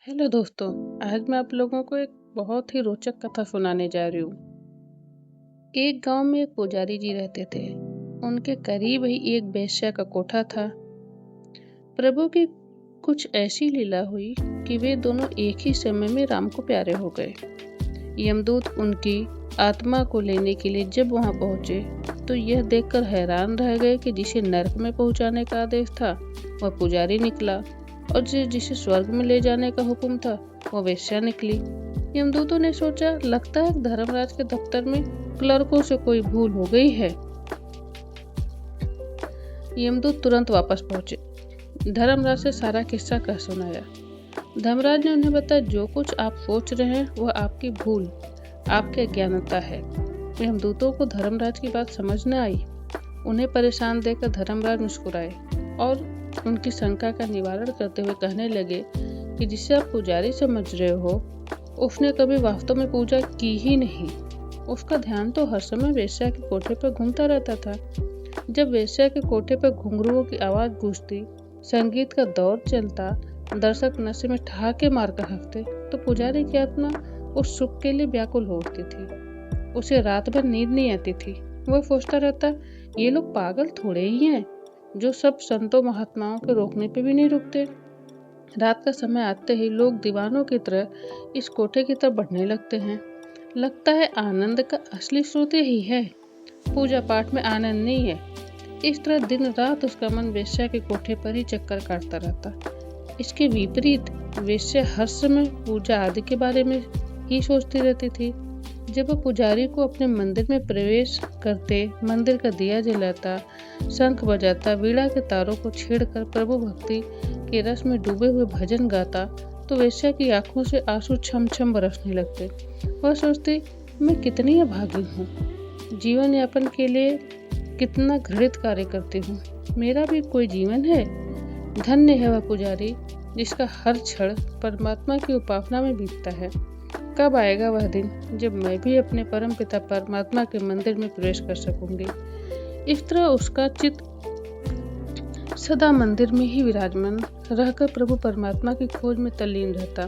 Hello दोस्तों। आज मैं आप लोगों को एक बहुत ही रोचक कथा सुनाने जा रही हूँ। एक गांव में एक पुजारी जी रहते थे। उनके करीब ही एक वेश्या का कोठा था। प्रभु की कुछ ऐसी लीला हुई कि वे दोनों एक ही समय में राम को प्यारे हो गए। यमदूत उनकी आत्मा को लेने के लिए जब वहां पहुंचे तो यह देखकर हैरान रह गए कि जिसे नरक में पहुंचाने का आदेश था वह पुजारी निकला, और जिसे स्वर्ग में ले जाने का हुक्म था वह वेश्या निकली। यमदूतों ने सोचा, लगता है धर्मराज के दफ्तर में क्लर्कों से कोई भूल हो गई है। यमदूत तुरंत वापस पहुंचे, धर्मराज से सारा किस्सा कह सुनाया। धर्मराज ने उन्हें बताया, जो कुछ आप सोच रहे हैं वह आपकी भूल, आपकी अज्ञानता है। यमदूतों को धर्मराज की बात समझ न आई। उन्हें परेशान देखकर धर्मराज मुस्कुराए और उनकी शंका का निवारण करते हुए कहने लगे कि जिसे आप पुजारी समझ रहे हो उसने कभी वास्तव में पूजा की ही नहीं। उसका ध्यान तो हर समय वेश्या के कोठे पर घूमता रहता था। जब वेश्या के कोठे पर घुंघरुओं की आवाज गूंजती, संगीत का दौर चलता, दर्शक नशे में ठहाके मारकर हंसते, तो पुजारी की आत्मा उस सुख के लिए व्याकुल हो उठती थी। उसे रात भर नींद नहीं आती थी। वह सोचता रहता, ये लोग पागल थोड़े ही हैं जो सब संतों महात्माओं के रोकने पे भी नहीं रुकते। रात का समय आते ही लोग दीवानों की तरह इस कोठे की तरफ बढ़ने लगते हैं। लगता है आनंद का असली स्रोत यही है, पूजा पाठ में आनंद नहीं है। इस तरह दिन रात उसका मन वेश्या के कोठे पर ही चक्कर काटता रहता। इसके विपरीत वेश्या हर समय पूजा आदि के बारे में ही सोचती रहती थी। जब वह पुजारी को अपने मंदिर में प्रवेश करते, मंदिर का दिया जलाता, शंख बजाता, वीणा के तारों को छेड़कर प्रभु भक्ति के रस में डूबे हुए भजन गाता, तो वेश्या की आंखों से आंसू छम छम बरसने लगते। वह सोचती, मैं कितनी अभागी हूँ, जीवन यापन के लिए कितना घृणित कार्य करती हूँ। मेरा भी कोई जीवन है। धन्य है वह पुजारी जिसका हर क्षण परमात्मा की उपासना में बीतता है। कब आएगा वह दिन जब मैं भी अपने परम पिता परमात्मा के मंदिर में प्रवेश कर सकूंगी। इस तरह उसका चित्त सदा मंदिर में ही विराजमान रहकर प्रभु परमात्मा की खोज में तल्लीन रहता।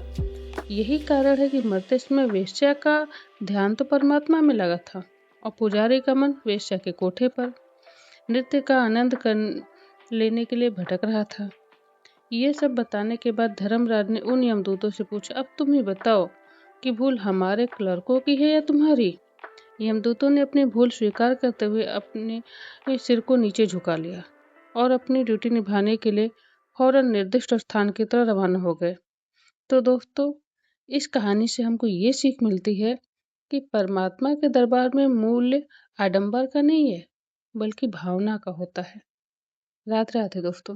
यही कारण है कि मरते समय वेश्या का ध्यान तो परमात्मा में लगा था और पुजारी का मन वेश्या के कोठे पर नृत्य का आनंद लेने के लिए भटक रहा था। ये सब बताने के बाद धर्मराज ने उन यमदूतों से पूछा, अब तुम ही बताओ कि भूल हमारे क्लर्कों की है या तुम्हारी। यमदूतों ने अपनी भूल स्वीकार करते हुए अपने सिर को नीचे झुका लिया और अपनी ड्यूटी निभाने के लिए फौरन निर्दिष्ट स्थान की तरफ रवाना हो गए। तो दोस्तों, इस कहानी से हमको ये सीख मिलती है कि परमात्मा के दरबार में मूल्य आडंबर का नहीं है बल्कि भावना का होता है। राधे राधे दोस्तों।